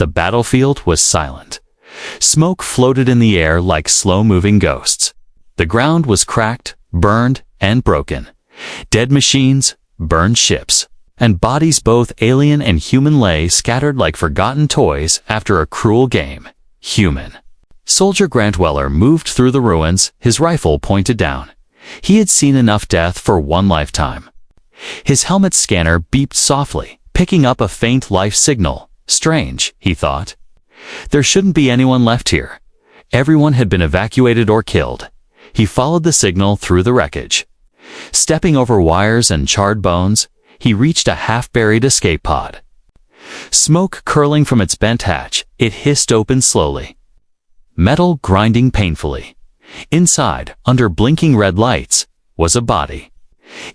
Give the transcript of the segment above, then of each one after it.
the battlefield was silent. Smoke floated in the air like slow-moving ghosts. The ground was cracked, burned, and broken. Dead machines, burned ships, and bodies both alien and human lay scattered like forgotten toys after a cruel game. Human. Soldier Grant Weller moved through the ruins, his rifle pointed down. He had seen enough death for one lifetime. His helmet scanner beeped softly, picking up a faint life signal. Strange, he thought. There shouldn't be anyone left here. Everyone had been evacuated or killed. He followed the signal through the wreckage. Stepping over wires and charred bones, he reached a half-buried escape pod. Smoke curling from its bent hatch, it hissed open slowly. Metal grinding painfully. Inside, under blinking red lights, was a body.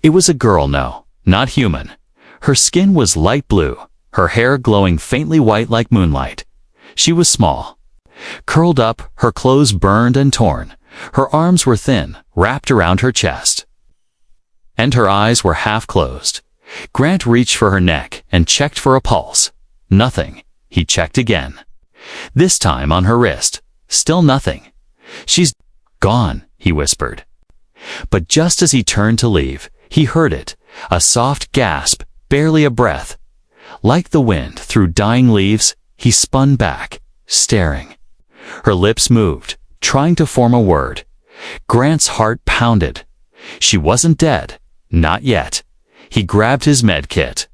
It was a girl, no, not human. Her skin was light blue, her hair glowing faintly white like moonlight. She was small. Curled up, her clothes burned and torn. Her arms were thin, wrapped around her chest. And her eyes were half closed. Grant reached for her neck and checked for a pulse. Nothing. He checked again. This time on her wrist. Still nothing. She's gone, he whispered. But just as he turned to leave, he heard it, a soft gasp, barely a breath. Like the wind through dying leaves, he spun back, staring. Her lips moved, trying to form a word. Grant's heart pounded. She wasn't dead. Not yet. He grabbed his med kit,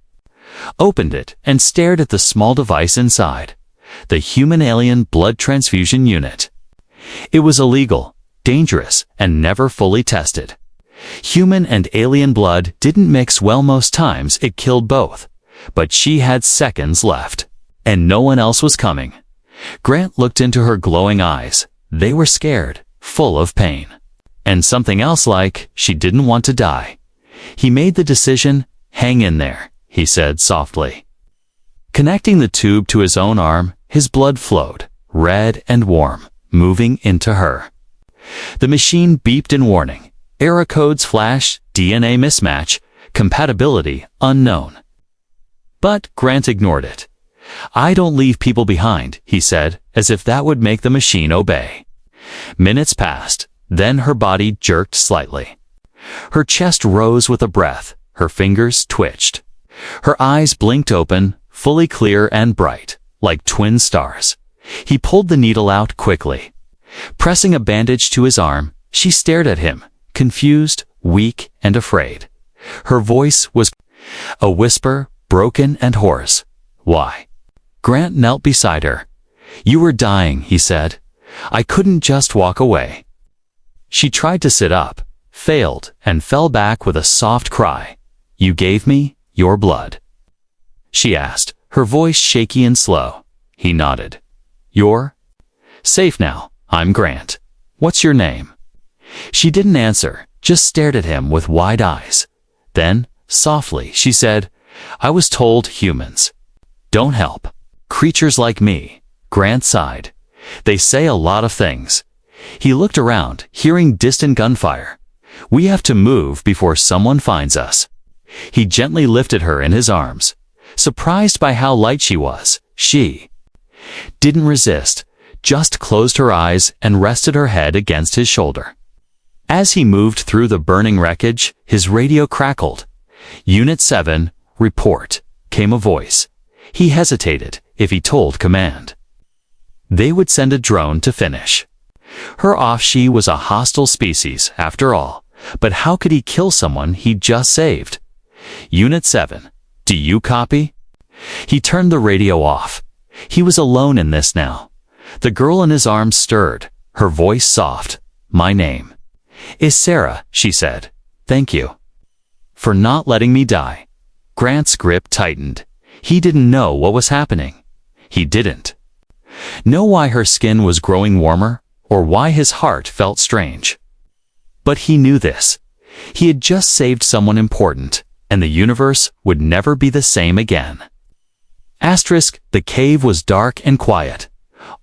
opened it, and stared at the small device inside. The human-alien blood transfusion unit. It was illegal, dangerous, and never fully tested. Human and alien blood didn't mix well most times, it killed both. But she had seconds left. And no one else was coming. Grant looked into her glowing eyes. They were scared, full of pain. And something else like she didn't want to die. He made the decision, hang in there, he said softly. Connecting the tube to his own arm, his blood flowed, red and warm, moving into her. The machine beeped in warning. Error codes flashed, DNA mismatch, compatibility unknown. But Grant ignored it. I don't leave people behind, he said, as if that would make the machine obey. Minutes passed, then her body jerked slightly. Her chest rose with a breath, her fingers twitched. Her eyes blinked open, fully clear and bright, like twin stars. He pulled the needle out quickly. Pressing a bandage to his arm, she stared at him, confused, weak, and afraid. Her voice was a whisper, broken and hoarse. Why? Grant knelt beside her. You were dying, he said. I couldn't just walk away. She tried to sit up, failed, and fell back with a soft cry. You gave me your blood. She asked, her voice shaky and slow. He nodded. You're safe now. I'm Grant. What's your name? She didn't answer, just stared at him with wide eyes. Then, softly, she said, I was told humans don't help. Creatures like me. Grant sighed. They say a lot of things. He looked around, hearing distant gunfire. We have to move before someone finds us. He gently lifted her in his arms. Surprised by how light she was, she didn't resist, just closed her eyes and rested her head against his shoulder. As he moved through the burning wreckage, his radio crackled. Unit 7, report, came a voice. He hesitated if he told command. They would send a drone to finish. Her offshe was a hostile species, after all, but how could he kill someone he'd just saved? Unit 7, do you copy? He turned the radio off. He was alone in this now. The girl in his arms stirred, her voice soft. My name is Sarah, she said. Thank you for not letting me die. Grant's grip tightened. He didn't know what was happening. He didn't know why her skin was growing warmer or why his heart felt strange. But he knew this. He had just saved someone important, and the universe would never be the same again. Asterisk, the cave was dark and quiet.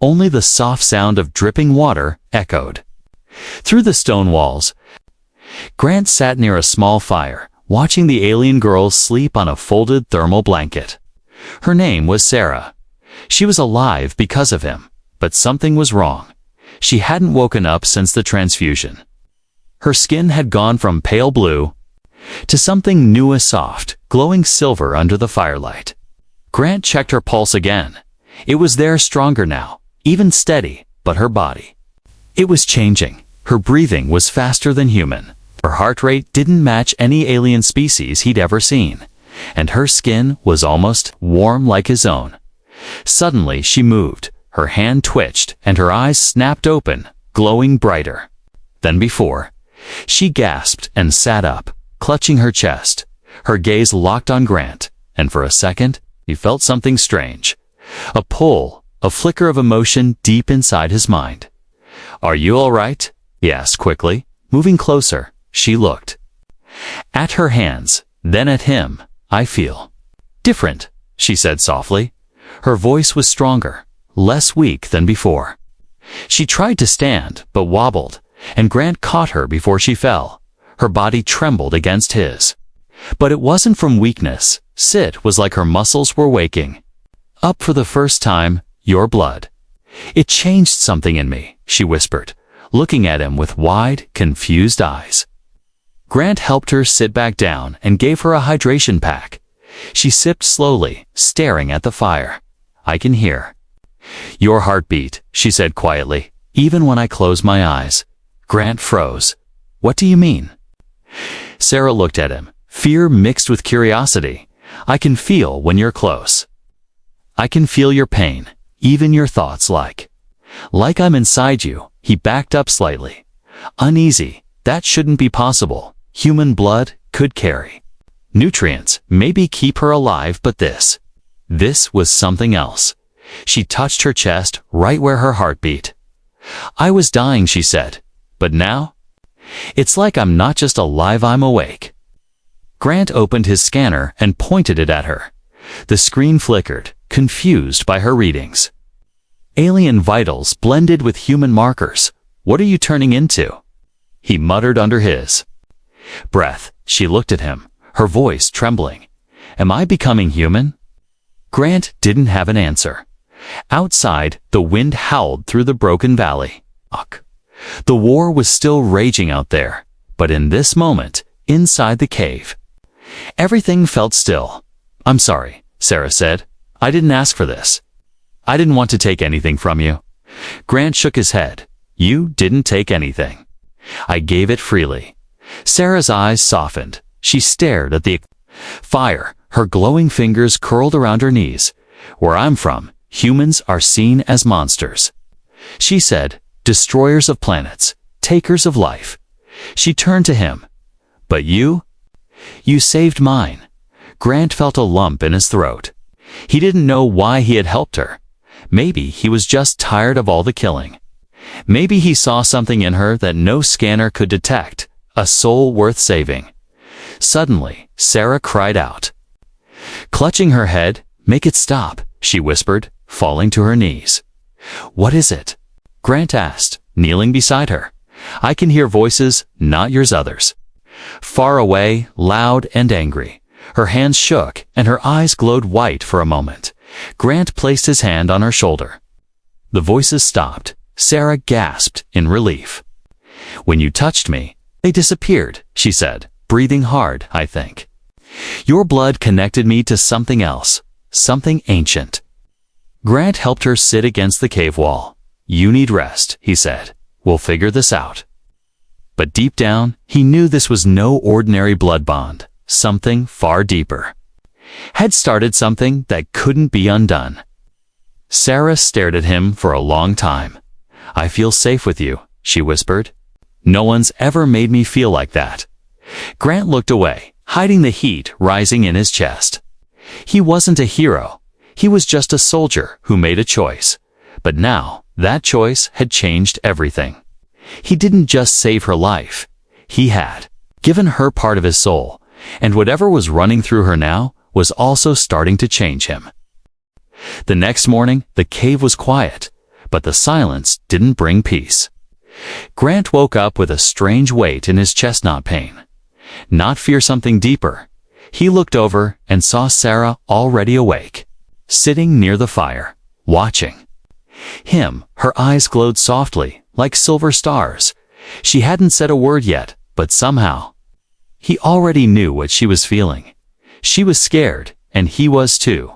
Only the soft sound of dripping water echoed through the stone walls. Grant sat near a small fire, watching the alien girl sleep on a folded thermal blanket. Her name was Sarah. She was alive because of him, but something was wrong. She hadn't woken up since the transfusion. Her skin had gone from pale blue to something new as soft, glowing silver under the firelight. Grant checked her pulse again. It was there, stronger now, even steady, but her body. It was changing. Her breathing was faster than human. Her heart rate didn't match any alien species he'd ever seen, and her skin was almost warm like his own. Suddenly she moved. Her hand twitched, and her eyes snapped open, glowing brighter than before. She gasped and sat up, clutching her chest. Her gaze locked on Grant, and for a second, he felt something strange. A pull, a flicker of emotion deep inside his mind. "Are you all right?" he asked quickly. Moving closer, she looked at her hands, then at him. "I feel different," she said softly. Her voice was stronger, less weak than before. She tried to stand, but wobbled, and Grant caught her before she fell. Her body trembled against his. But it wasn't from weakness. It was like her muscles were waking up for the first time. "Your blood. It changed something in me," she whispered, looking at him with wide, confused eyes. Grant helped her sit back down and gave her a hydration pack. She sipped slowly, staring at the fire. "I can hear your heartbeat," she said quietly, "even when I close my eyes." Grant froze. "What do you mean?" Sarah looked at him, fear mixed with curiosity. "I can feel when you're close. I can feel your pain, even your thoughts, like I'm inside you." He backed up slightly. "Uneasy. That shouldn't be possible. Human blood could carry nutrients, maybe keep her alive, but this was something else." She touched her chest, right where her heart beat. "I was dying," she said, "but now it's like I'm not just alive, I'm awake." Grant opened his scanner and pointed it at her. The screen flickered, confused by her readings. Alien vitals blended with human markers. "What are you turning into?" he muttered under his breath. She looked at him, her voice trembling. "Am I becoming human?" Grant didn't have an answer. Outside, the wind howled through the broken valley. The war was still raging out there, but in this moment, inside the cave, everything felt still. "I'm sorry," Sarah said. "I didn't ask for this. I didn't want to take anything from you." Grant shook his head. "You didn't take anything. I gave it freely." Sarah's eyes softened. She stared at the fire, her glowing fingers curled around her knees. "Where I'm from, humans are seen as monsters," she said. "Destroyers of planets, takers of life." She turned to him. "But you saved mine." Grant felt a lump in his throat. He didn't know why he had helped her. Maybe he was just tired of all the killing. Maybe he saw something in her that no scanner could detect, a soul worth saving. Suddenly, Sarah cried out. Clutching her head, "Make it stop," she whispered, falling to her knees. "What is it?" Grant asked, kneeling beside her. "I can hear voices, not yours, others. Far away, loud and angry." Her hands shook, and her eyes glowed white for a moment. Grant placed his hand on her shoulder. The voices stopped. Sarah gasped in relief. "When you touched me, they disappeared," she said, breathing hard. "I think your blood connected me to something else, something ancient." Grant helped her sit against the cave wall. "You need rest," he said. "We'll figure this out." But deep down, he knew this was no ordinary blood bond. Something far deeper had started, something that couldn't be undone. Sarah stared at him for a long time. "I feel safe with you," she whispered. "No one's ever made me feel like that." Grant looked away, hiding the heat rising in his chest. He wasn't a hero. He was just a soldier who made a choice. But now, that choice had changed everything. He didn't just save her life. He had given her part of his soul, and whatever was running through her now was also starting to change him. The next morning, the cave was quiet, but the silence didn't bring peace. Grant woke up with a strange weight in his chest, not pain, not fear, something deeper. He looked over and saw Sarah already awake, sitting near the fire. watching. Him, her eyes glowed softly, like silver stars. She hadn't said a word yet, but somehow, he already knew what she was feeling. She was scared, and he was too.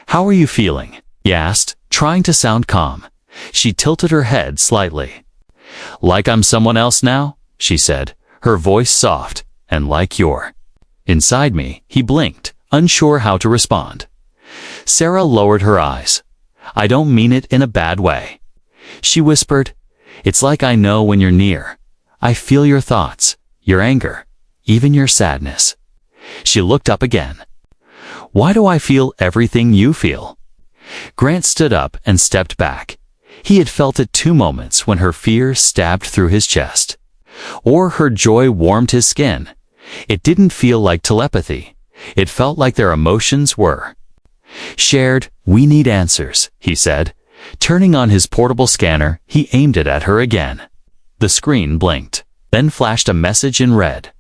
"How are you feeling?" he asked, trying to sound calm. She tilted her head slightly. "Like I'm someone else now?" she said, her voice soft, "and like you're." Inside me, he blinked, unsure how to respond. Sarah lowered her eyes. "I don't mean it in a bad way," she whispered. "It's like I know when you're near. I feel your thoughts, your anger, even your sadness." She looked up again. "Why do I feel everything you feel?" Grant stood up and stepped back. He had felt it 2 moments when her fear stabbed through his chest. Or her joy warmed his skin. It didn't feel like telepathy. It felt like their emotions were shared. "We need answers," he said. Turning on his portable scanner, he aimed it at her again. The screen blinked, then flashed a message in red.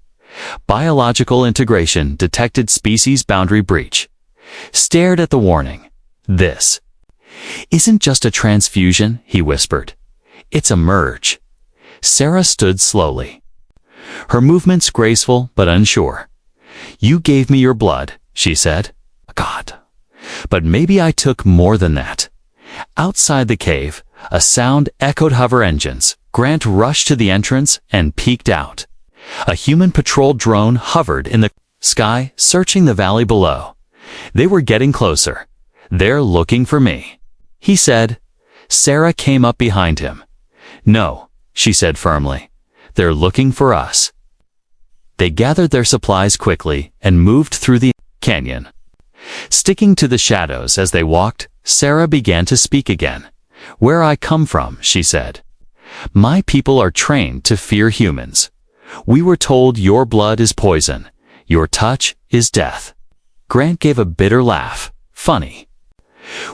"Biological integration detected, species boundary breach." Stared at the warning. "This isn't just a transfusion," he whispered. "It's a merge." Sarah stood slowly, her movements graceful but unsure. "You gave me your blood," she said. "God. But maybe I took more than that." Outside the cave, a sound echoed hover engines. Grant rushed to the entrance and peeked out. A human patrol drone hovered in the sky, searching the valley below. They were getting closer. "They're looking for me," he said. Sarah came up behind him. "No," she said firmly. "They're looking for us." They gathered their supplies quickly and moved through the canyon. Sticking to the shadows as they walked, Sarah began to speak again. "Where I come from," she said. "My people are trained to fear humans. We were told your blood is poison. Your touch is death." Grant gave a bitter laugh. "Funny.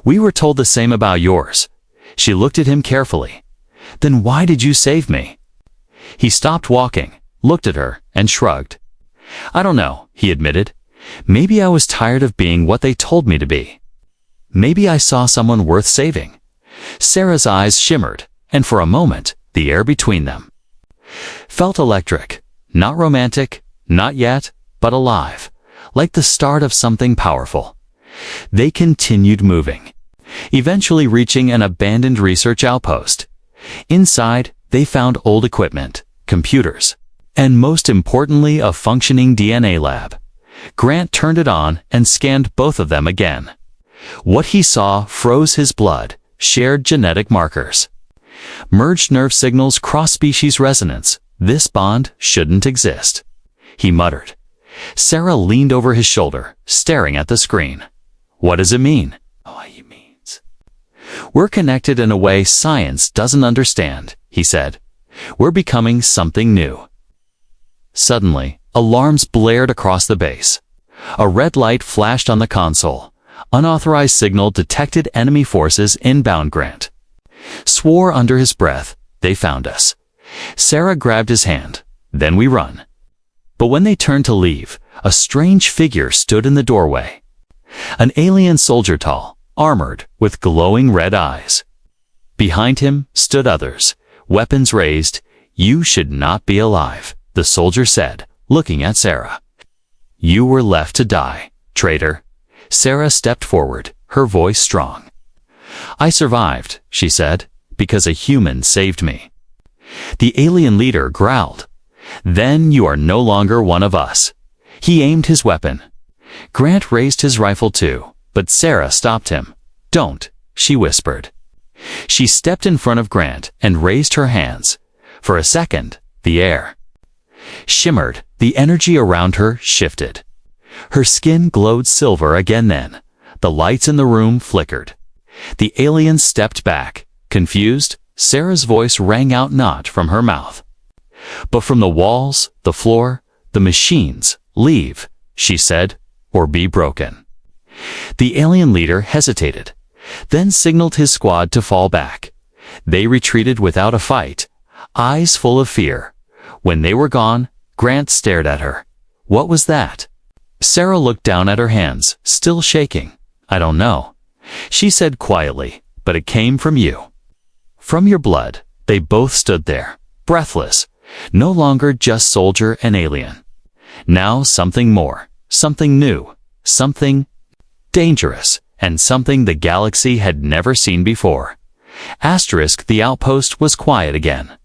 We were told the same about yours." She looked at him carefully. "Then why did you save me?" He stopped walking, looked at her, and shrugged. "I don't know," he admitted. "Maybe I was tired of being what they told me to be. Maybe I saw someone worth saving." Sarah's eyes shimmered, and for a moment, the air between them felt electric. Not romantic, not yet, but alive, like the start of something powerful. They continued moving, eventually reaching an abandoned research outpost. Inside, they found old equipment, computers, and most importantly, a functioning DNA lab. Grant turned it on and scanned both of them again. What he saw froze his blood, shared genetic markers, merged nerve signals, cross-species resonance. This bond shouldn't exist, he muttered. Sarah leaned over his shoulder, staring at the screen. "What does it mean?" "Oh, he means we're connected in a way science doesn't understand," he said. "We're becoming something new." Suddenly, alarms blared across the base. A red light flashed on the console. Unauthorized signal detected, enemy forces inbound. Grant swore under his breath, "They found us." Sarah grabbed his hand. "Then we run." But when they turned to leave, a strange figure stood in the doorway. An alien soldier, tall, armored, with glowing red eyes. Behind him stood others, weapons raised. "You should not be alive," the soldier said, looking at Sarah. "You were left to die, traitor." Sarah stepped forward, her voice strong. "I survived," she said, "because a human saved me." The alien leader growled. "Then you are no longer one of us." He aimed his weapon. Grant raised his rifle too, but Sarah stopped him. "Don't," she whispered. She stepped in front of Grant and raised her hands. For a second, the air shimmered, the energy around her shifted. Her skin glowed silver again. Then the lights in the room flickered. The alien stepped back, confused. Sarah's voice rang out not from her mouth, but from the walls, the floor, the machines. "Leave," she said, "or be broken." The alien leader hesitated, then signaled his squad to fall back. They retreated without a fight, eyes full of fear. When they were gone, Grant stared at her. "What was that?" Sarah looked down at her hands, still shaking. "I don't know," she said quietly, but it came from you. From your blood. They both stood there, breathless, no longer just soldier and alien. Now something more, something new, something dangerous, and something the galaxy had never seen before. The outpost was quiet again.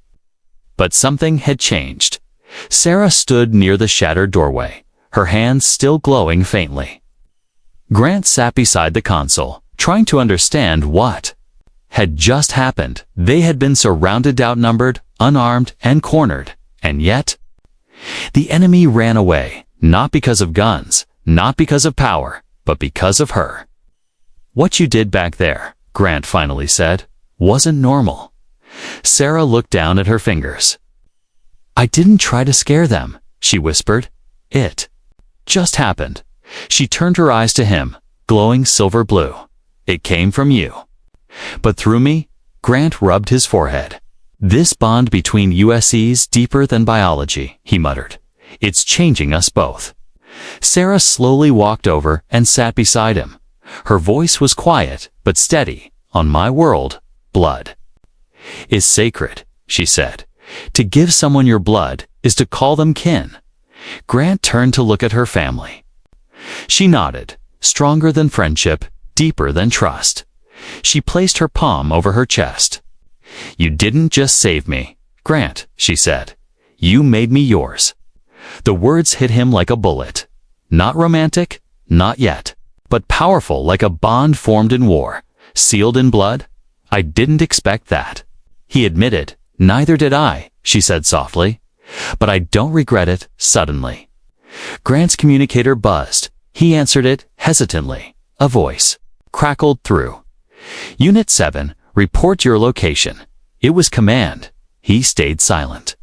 But something had changed. Sarah stood near the shattered doorway, her hands still glowing faintly. Grant sat beside the console, trying to understand what had just happened. They had been surrounded, outnumbered, unarmed, and cornered, and yet the enemy ran away, not because of guns, not because of power, but because of her. What you did back there, Grant finally said, wasn't normal. Sarah looked down at her fingers. I didn't try to scare them, she whispered. It just happened. She turned her eyes to him, glowing silver blue. It came from you. But through me, Grant rubbed his forehead. This bond between USE's deeper than biology, he muttered. It's changing us both. Sarah slowly walked over and sat beside him. Her voice was quiet, but steady. On my world, blood is sacred, she said. To give someone your blood is to call them kin. Grant turned to look at her family. She nodded, stronger than friendship, deeper than trust. She placed her palm over her chest. You didn't just save me, Grant, she said. You made me yours. The words hit him like a bullet. Not romantic, not yet, but powerful, like a bond formed in war, sealed in blood. I didn't expect that. He admitted. Neither did I, she said softly. But I don't regret it. Suddenly, Grant's communicator buzzed. He answered it hesitantly. A voice crackled through. Unit 7, report your location. It was command. He stayed silent.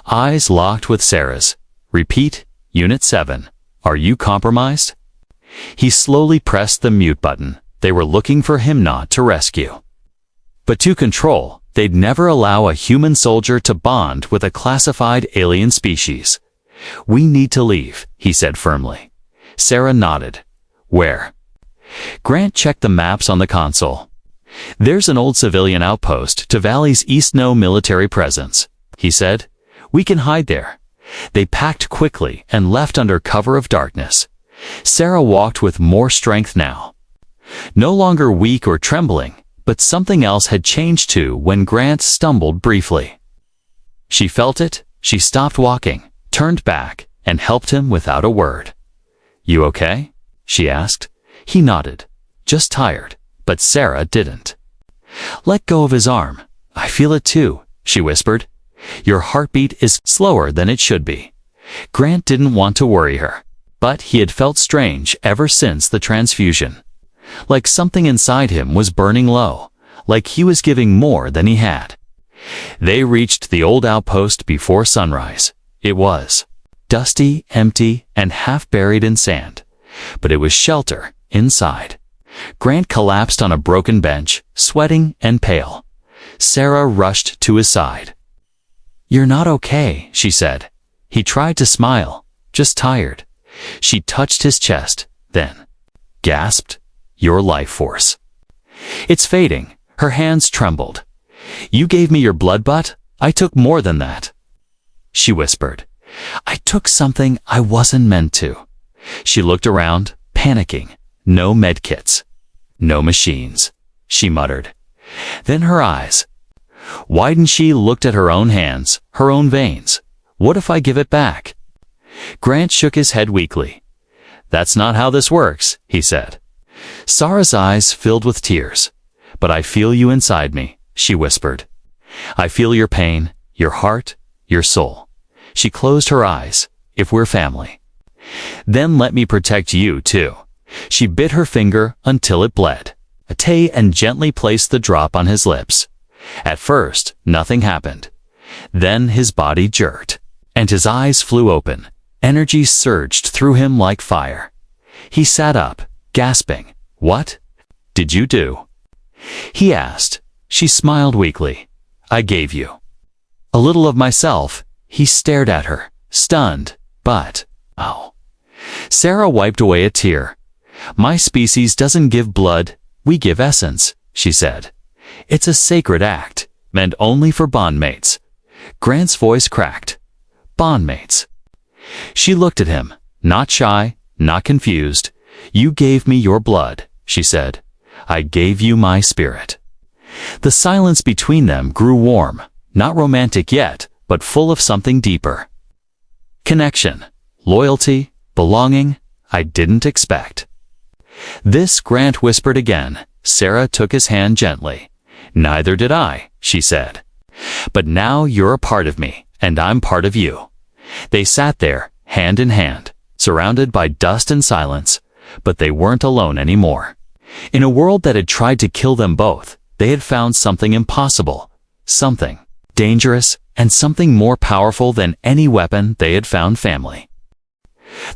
Eyes locked with Sarah's. Repeat, Unit 7. Are you compromised? He slowly pressed the mute button. They were looking for him not to rescue, but to control. They'd never allow a human soldier to bond with a classified alien species. We need to leave, he said firmly. Sarah nodded. Where? Grant checked the maps on the console. There's an old civilian outpost to Valley's east, no military presence, he said. We can hide there. They packed quickly and left under cover of darkness. Sarah walked with more strength now. No longer weak or trembling, but something else had changed too when Grant stumbled briefly. She felt it. She stopped walking, turned back, and helped him without a word. You okay? She asked. He nodded. Just tired. But Sarah didn't. Let go of his arm. I feel it too, she whispered. Your heartbeat is slower than it should be. Grant didn't want to worry her, but he had felt strange ever since the transfusion. Like something inside him was burning low, like he was giving more than he had. They reached the old outpost before sunrise. It was dusty, empty, and half buried in sand, but it was shelter inside. Grant collapsed on a broken bench, sweating and pale. Sarah rushed to his side. You're not okay, she said. He tried to smile, just tired. She touched his chest, then gasped, Your life force. It's fading. Her hands trembled. You gave me your blood, but I took more than that. She whispered. I took something I wasn't meant to. She looked around, panicking. No medkits. No machines, she muttered. Then her eyes widened. She looked at her own hands, her own veins. What if I give it back? Grant shook his head weakly. That's not how this works, he said. Sarah's eyes filled with tears. But I feel you inside me, she whispered. I feel your pain, your heart, your soul. She closed her eyes. If we're family, then let me protect you too. She bit her finger until it bled. And gently placed the drop on his lips. At first, nothing happened. Then his body jerked, and his eyes flew open. Energy surged through him like fire. He sat up, gasping. What did you do? He asked. She smiled weakly. I gave you a little of myself. He stared at her, stunned. But, oh. Sarah wiped away a tear. My species doesn't give blood, we give essence. she said. It's a sacred act, meant only for bondmates. Grant's voice cracked. Bondmates. She looked at him, not shy, not confused. You gave me your blood, she said. I gave you my spirit. The silence between them grew warm, not romantic yet, but full of something deeper. Connection, loyalty, belonging, I didn't expect. This, Grant whispered again. Sarah took his hand gently. Neither did I, she said. But now you're a part of me, and I'm part of you. They sat there, hand in hand, surrounded by dust and silence, but they weren't alone anymore. In a world that had tried to kill them both, they had found something impossible, something dangerous, and something more powerful than any weapon they had found: family.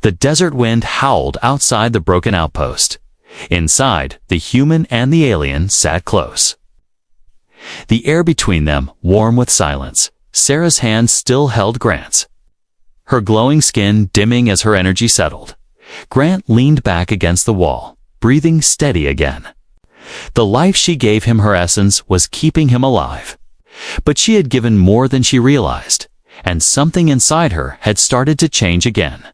The desert wind howled outside the broken outpost. Inside, the human and the alien sat close. The air between them warm with silence. Sarah's hand still held Grant's, her glowing skin dimming as her energy settled. Grant leaned back against the wall, breathing steady again. The life she gave him, her essence, was keeping him alive. But she had given more than she realized, and something inside her had started to change again.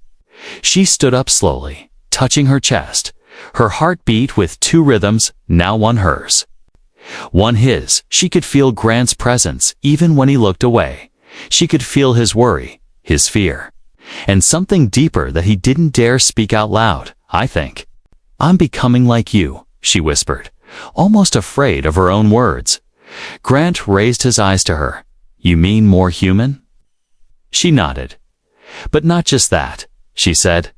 She stood up slowly, touching her chest. Her heart beat with two rhythms, now one hers. One his. She could feel Grant's presence even when he looked away. She could feel his worry, his fear, and something deeper that he didn't dare speak out loud. I think I'm becoming like you, she whispered, almost afraid of her own words. Grant raised his eyes to her. You mean more human? She nodded. But not just that, she said.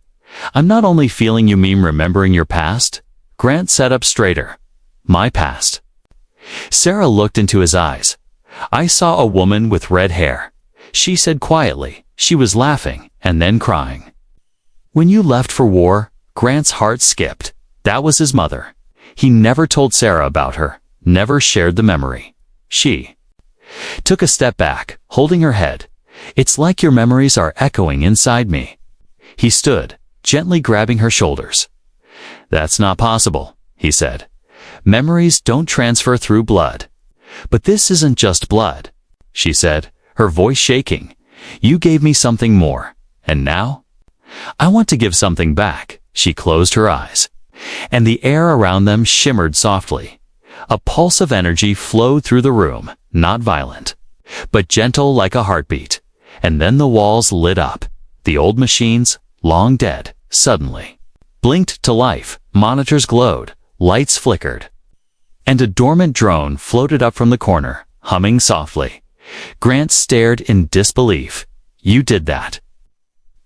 I'm not only feeling you mean remembering your past. Grant sat up straighter. My past. Sarah looked into his eyes. I saw a woman with red hair, she said quietly. She was laughing and then crying. When you left for war, Grant's heart skipped. That was his mother. He never told Sarah about her, never shared the memory. She took a step back, holding her head. It's like your memories are echoing inside me. He stood, gently grabbing her shoulders. That's not possible, he said. Memories don't transfer through blood. But this isn't just blood, she said, her voice shaking. You gave me something more, and now? I want to give something back. She closed her eyes, and the air around them shimmered softly. A pulse of energy flowed through the room, not violent, but gentle like a heartbeat. And then the walls lit up. The old machines, long dead, suddenly blinked to life. Monitors glowed, lights flickered, and a dormant drone floated up from the corner, humming softly. Grant stared in disbelief. You did that?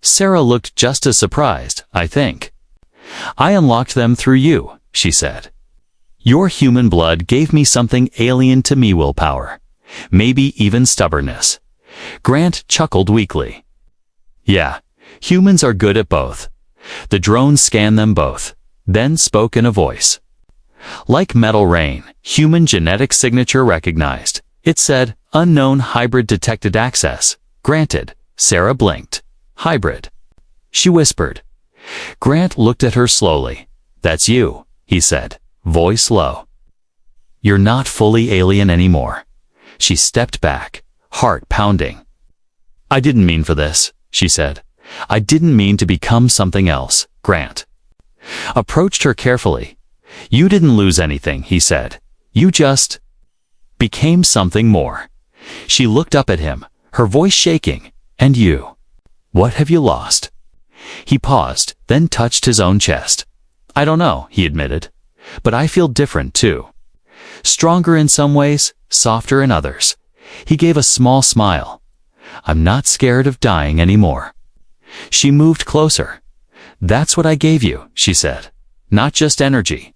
Sarah looked just as surprised, I think. I unlocked them through you, she said. Your human blood gave me something alien to me, willpower, maybe even stubbornness. Grant chuckled weakly. Yeah, humans are good at both. The drone scanned them both, then spoke in a voice like metal rain. Human genetic signature recognized. It said, unknown hybrid detected, access granted. Sarah blinked. Hybrid, she whispered. Grant looked at her slowly. That's you, he said, voice low. You're not fully alien anymore. She stepped back, heart pounding. I didn't mean for this, she said. I didn't mean to become something else. Grant approached her carefully. You didn't lose anything, he said. You just became something more. She looked up at him, her voice shaking. And you? What have you lost? He paused, then touched his own chest. I don't know, he admitted. But I feel different too. Stronger in some ways, softer in others. He gave a small smile. I'm not scared of dying anymore. She moved closer. That's what I gave you, she said. Not just energy.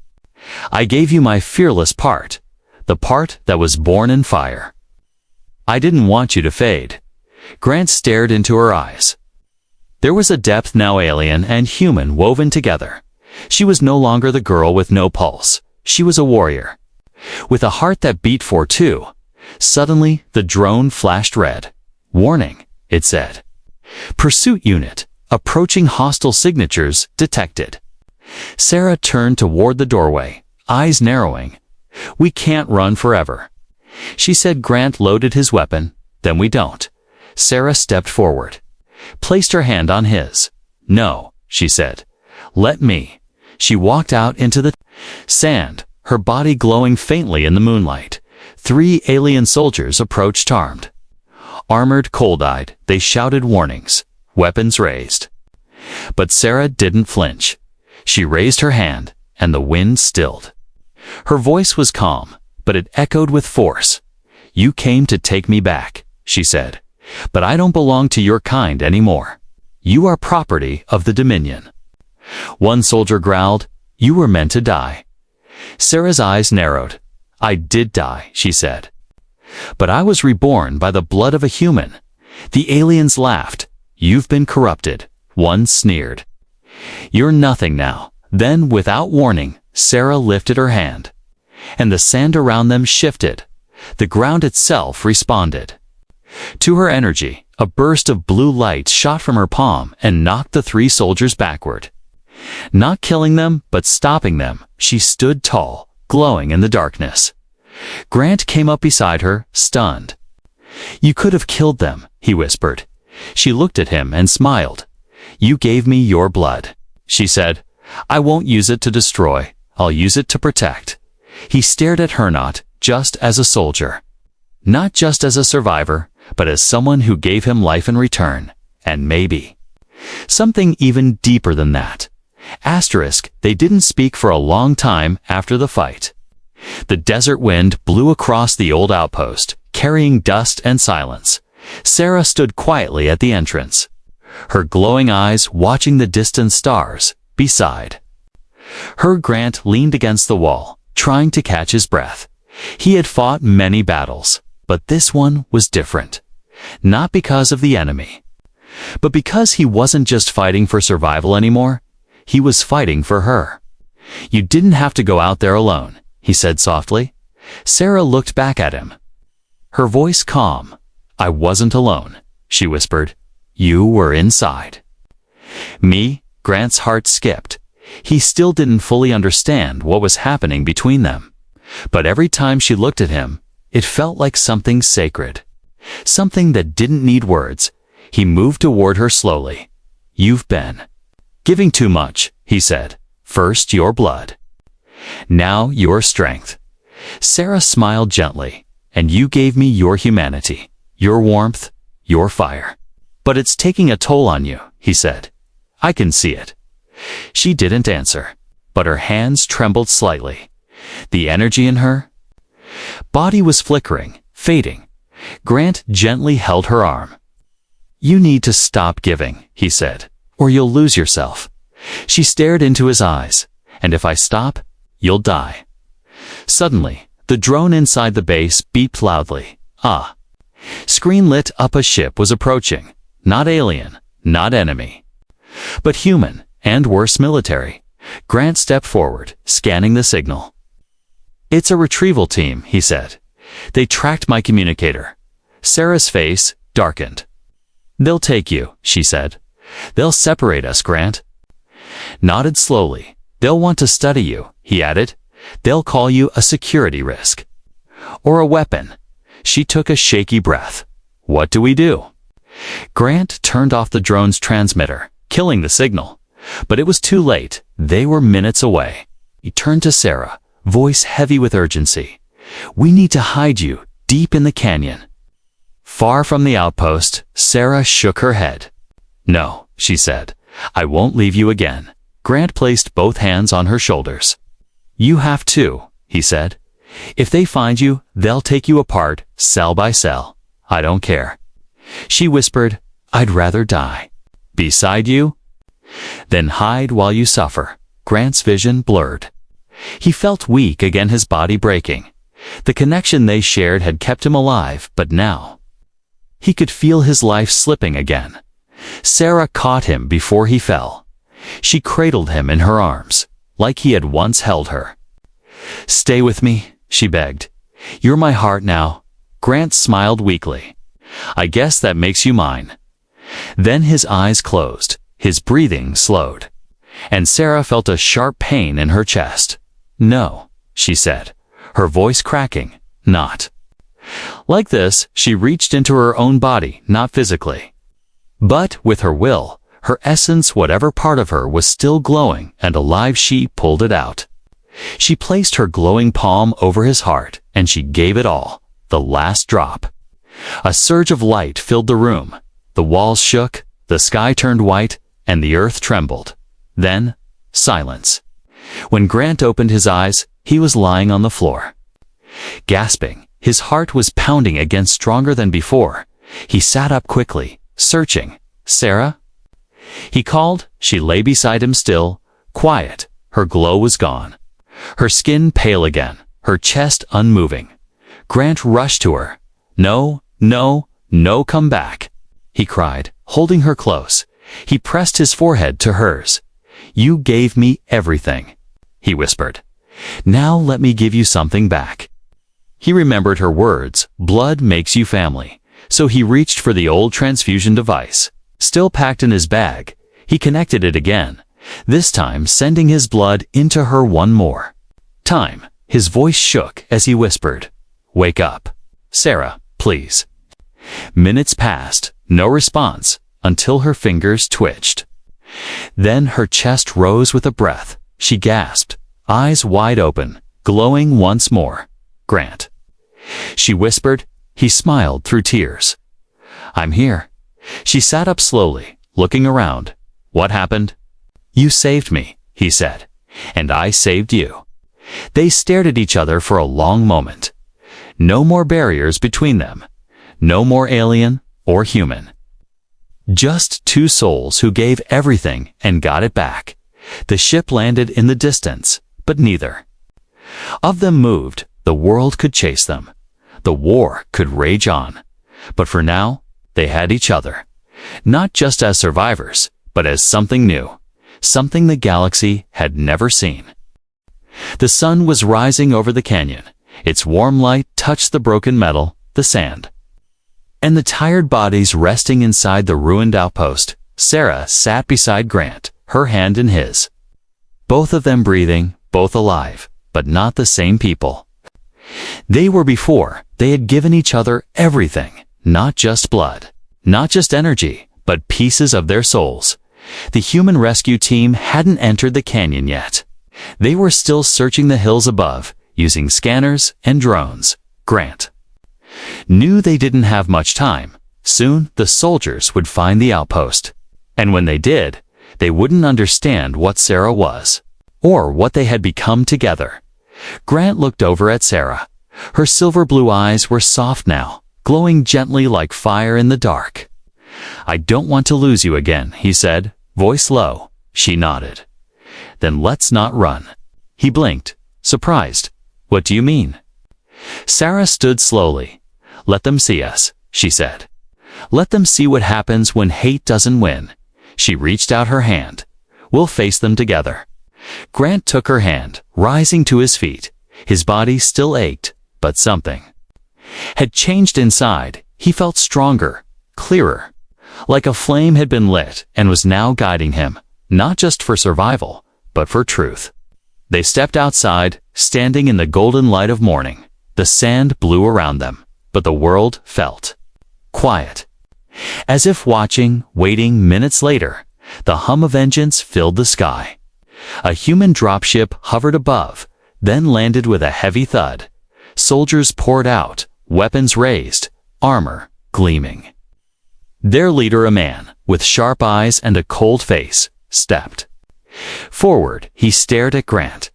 I gave you my fearless part, the part that was born in fire. I didn't want you to fade. Grant stared into her eyes. There was a depth now, alien and human woven together. She was no longer the girl with no pulse. She was a warrior, with a heart that beat for two. Suddenly, the drone flashed red. Warning, it said. Pursuit unit, approaching, hostile signatures detected. Sarah turned toward the doorway, eyes narrowing. We can't run forever. She said Grant loaded his weapon. Then we don't. Sarah stepped forward, placed her hand on his. No, she said. Let me. She walked out into the sand, her body glowing faintly in the moonlight. 3 alien soldiers approached armed. Armored, cold-eyed, they shouted warnings, weapons raised. But Sarah didn't flinch. She raised her hand, and the wind stilled. Her voice was calm, but it echoed with force. You came to take me back, she said, but I don't belong to your kind anymore. You are property of the Dominion. One soldier growled, you were meant to die. Sarah's eyes narrowed. I did die, she said. But I was reborn by the blood of a human. The aliens laughed. You've been corrupted. One sneered. You're nothing now. Then, without warning, Sarah lifted her hand. And the sand around them shifted. The ground itself responded. To her energy, a burst of blue light shot from her palm and knocked the 3 soldiers backward. Not killing them, but stopping them, she stood tall, glowing in the darkness. Grant came up beside her, stunned. You could have killed them, he whispered. She looked at him and smiled. You gave me your blood, she said. I won't use it to destroy. I'll use it to protect. He stared at her not just as a soldier, not just as a survivor, but as someone who gave him life in return, and maybe something even deeper than that. Asterisk, they didn't speak for a long time after the fight. The desert wind blew across the old outpost, carrying dust and silence. Sarah stood quietly at the entrance, her glowing eyes watching the distant stars beside her. Grant leaned against the wall, trying to catch his breath. He had fought many battles, but this one was different. Not because of the enemy, but because he wasn't just fighting for survival anymore. He was fighting for her. You didn't have to go out there alone, he said softly. Sarah looked back at him, her voice calm. I wasn't alone, she whispered. You were inside. Me? Grant's heart skipped. He still didn't fully understand what was happening between them. But every time she looked at him, it felt like something sacred. Something that didn't need words. He moved toward her slowly. You've been giving too much, he said. First your blood, now your strength. Sarah smiled gently. And you gave me your humanity, your warmth, your fire. But it's taking a toll on you, he said. I can see it. She didn't answer, but her hands trembled slightly. The energy in her body was flickering, fading. Grant gently held her arm. You need to stop giving, he said, or you'll lose yourself. She stared into his eyes. And if I stop, you'll die. Suddenly, the drone inside the base beeped loudly. Ah. Screen lit up. A ship was approaching. Not alien, not enemy, but human, and worse, military. Grant stepped forward, scanning the signal. It's a retrieval team, he said. They tracked my communicator. Sarah's face darkened. They'll take you, she said. They'll separate us, Grant. Nodded slowly. They'll want to study you, he added. They'll call you a security risk. Or a weapon. She took a shaky breath. What do we do? Grant turned off the drone's transmitter, killing the signal. But it was too late. They were minutes away. He turned to Sarah, voice heavy with urgency. We need to hide you deep in the canyon. Far from the outpost. Sarah shook her head. No, she said. I won't leave you again. Grant placed both hands on her shoulders. You have to, he said. If they find you, they'll take you apart, cell by cell. I don't care. She whispered, I'd rather die. Beside you? Then hide while you suffer. Grant's vision blurred. He felt weak again, his body breaking. The connection they shared had kept him alive, but now he could feel his life slipping again. Sarah caught him before he fell. She cradled him in her arms, like he had once held her. Stay with me, she begged. You're my heart now. Grant smiled weakly. I guess that makes you mine. Then his eyes closed, his breathing slowed, and Sarah felt a sharp pain in her chest. No, she said, her voice cracking, not. Like this, she reached into her own body, not physically. But with her will, her essence, whatever part of her was still glowing and alive, she pulled it out. She placed her glowing palm over his heart, and she gave it all, the last drop. A surge of light filled the room. The walls shook, the sky turned white, and the earth trembled. Then, silence. When Grant opened his eyes, he was lying on the floor. Gasping, his heart was pounding again stronger than before. He sat up quickly, searching. "Sarah?" He called. She lay beside him still, quiet. Her glow was gone. Her skin pale again, her chest unmoving. Grant rushed to her. "No, no, no, come back," he cried, holding her close. He pressed his forehead to hers. "You gave me everything," he whispered. "Now let me give you something back." He remembered her words, "Blood makes you family," so he reached for the old transfusion device. Still packed in his bag, he connected it again, this time sending his blood into her one more time. His voice shook as he whispered, "Wake up. Sarah, please." Minutes passed, no response, until her fingers twitched. Then her chest rose with a breath. She gasped, eyes wide open, glowing once more. "Grant." She whispered. He smiled through tears. "I'm here." She sat up slowly, looking around. "What happened?" "You saved me," he said, "and I saved you." They stared at each other for a long moment. No more barriers between them. No more alien or human. Just two souls who gave everything and got it back. The ship landed in the distance, but neither of them moved. The world could chase them. The war could rage on. But for now, they had each other. Not just as survivors, but as something new. Something the galaxy had never seen. The sun was rising over the canyon. Its warm light touched the broken metal, the sand, and the tired bodies resting inside the ruined outpost. Sarah sat beside Grant, her hand in his. Both of them breathing, both alive, but not the same people. They were before. They had given each other everything, not just blood, not just energy, but pieces of their souls. The human rescue team hadn't entered the canyon yet. They were still searching the hills above, using scanners and drones. Grant knew they didn't have much time. Soon, the soldiers would find the outpost. And when they did, they wouldn't understand what Sarah was, or what they had become together. Grant looked over at Sarah. Her silver blue eyes were soft now, glowing gently like fire in the dark. "I don't want to lose you again," he said, voice low. She nodded. "Then let's not run." He blinked, surprised. "What do you mean?" Sarah stood slowly. "Let them see us," she said. "Let them see what happens when hate doesn't win." She reached out her hand. "We'll face them together." Grant took her hand, rising to his feet. His body still ached, but something had changed inside. He felt stronger, clearer, like a flame had been lit and was now guiding him, not just for survival, but for truth. They stepped outside, standing in the golden light of morning. The sand blew around them, but the world felt quiet. As if watching, waiting. Minutes later, the hum of engines filled the sky. A human dropship hovered above, then landed with a heavy thud. Soldiers poured out, weapons raised, armor gleaming. Their leader, a man with sharp eyes and a cold face, stepped forward. He stared at Grant.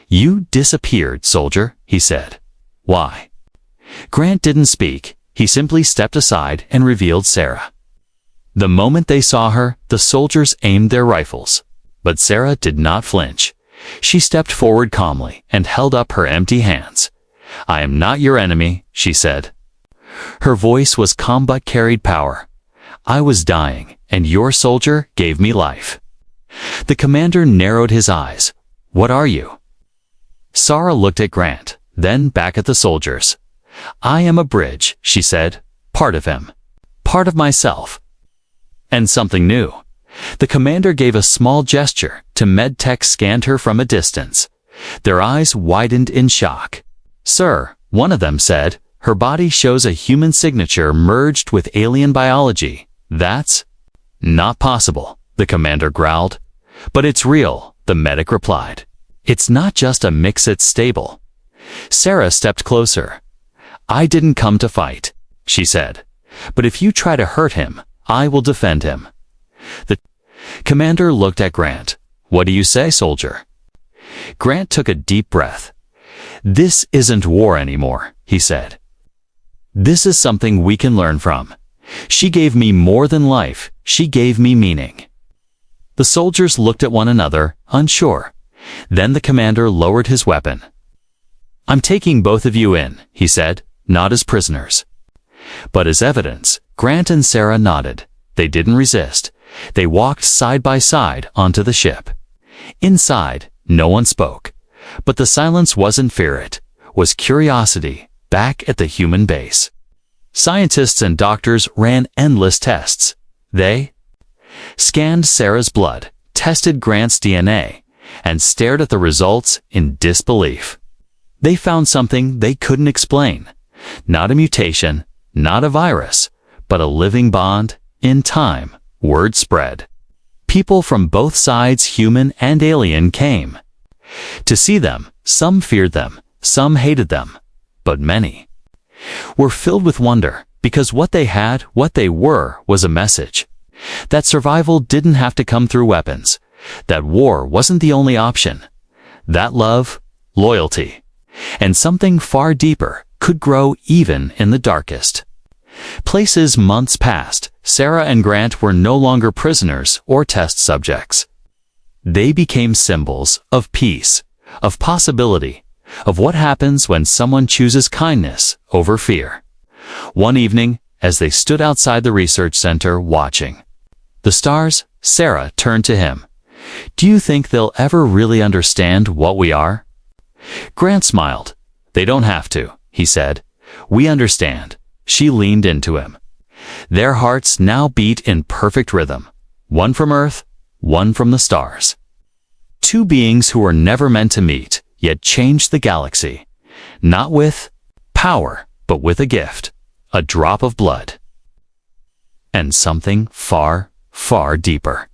"You disappeared, soldier," he said. "Why?" Grant didn't speak. He simply stepped aside and revealed Sarah. The moment they saw her, the soldiers aimed their rifles. But Sarah did not flinch. She stepped forward calmly and held up her empty hands. "I am not your enemy," she said. Her voice was calm but carried power. "I was dying, and your soldier gave me life." The commander narrowed his eyes. "What are you?" Sarah looked at Grant, then back at the soldiers. "I am a bridge," she said. "Part of him. Part of myself. And something new." The commander gave a small gesture. To MedTech scanned her from a distance. Their eyes widened in shock. "Sir," one of them said, "her body shows a human signature merged with alien biology. That's not possible," the commander growled. "But it's real," the medic replied. "It's not just a mix, it's stable." Sarah stepped closer. "I didn't come to fight," she said. "But if you try to hurt him, I will defend him." The commander looked at Grant. "What do you say, soldier?" Grant took a deep breath. "This isn't war anymore," he said. "This is something we can learn from. She gave me more than life, she gave me meaning." The soldiers looked at one another, unsure. Then the commander lowered his weapon. "I'm taking both of you in," he said, "not as prisoners." But as evidence, Grant and Sarah nodded. They didn't resist. They walked side by side onto the ship. Inside, no one spoke. But the silence wasn't fear, it was curiosity back at the human base. Scientists and doctors ran endless tests. They scanned Sarah's blood, tested Grant's DNA, and stared at the results in disbelief. They found something they couldn't explain. Not a mutation, not a virus, but a living bond. In time, word spread. People from both sides, human and alien, came to see them. Some feared them, some hated them, but many were filled with wonder, because what they had, what they were, was a message. That survival didn't have to come through weapons. That war wasn't the only option. That love, loyalty, and something far deeper could grow even in the darkest places. Months passed. Sarah and Grant were no longer prisoners or test subjects. They became symbols of peace, of possibility, of what happens when someone chooses kindness over fear. One evening, as they stood outside the research center watching the stars, Sarah turned to him. "Do you think they'll ever really understand what we are?" Grant smiled. "They don't have to," he said. "We understand." She leaned into him. Their hearts now beat in perfect rhythm. One from Earth, one from the stars. Two beings who were never meant to meet, yet changed the galaxy. Not with power, but with a gift. A drop of blood. And something far, far deeper.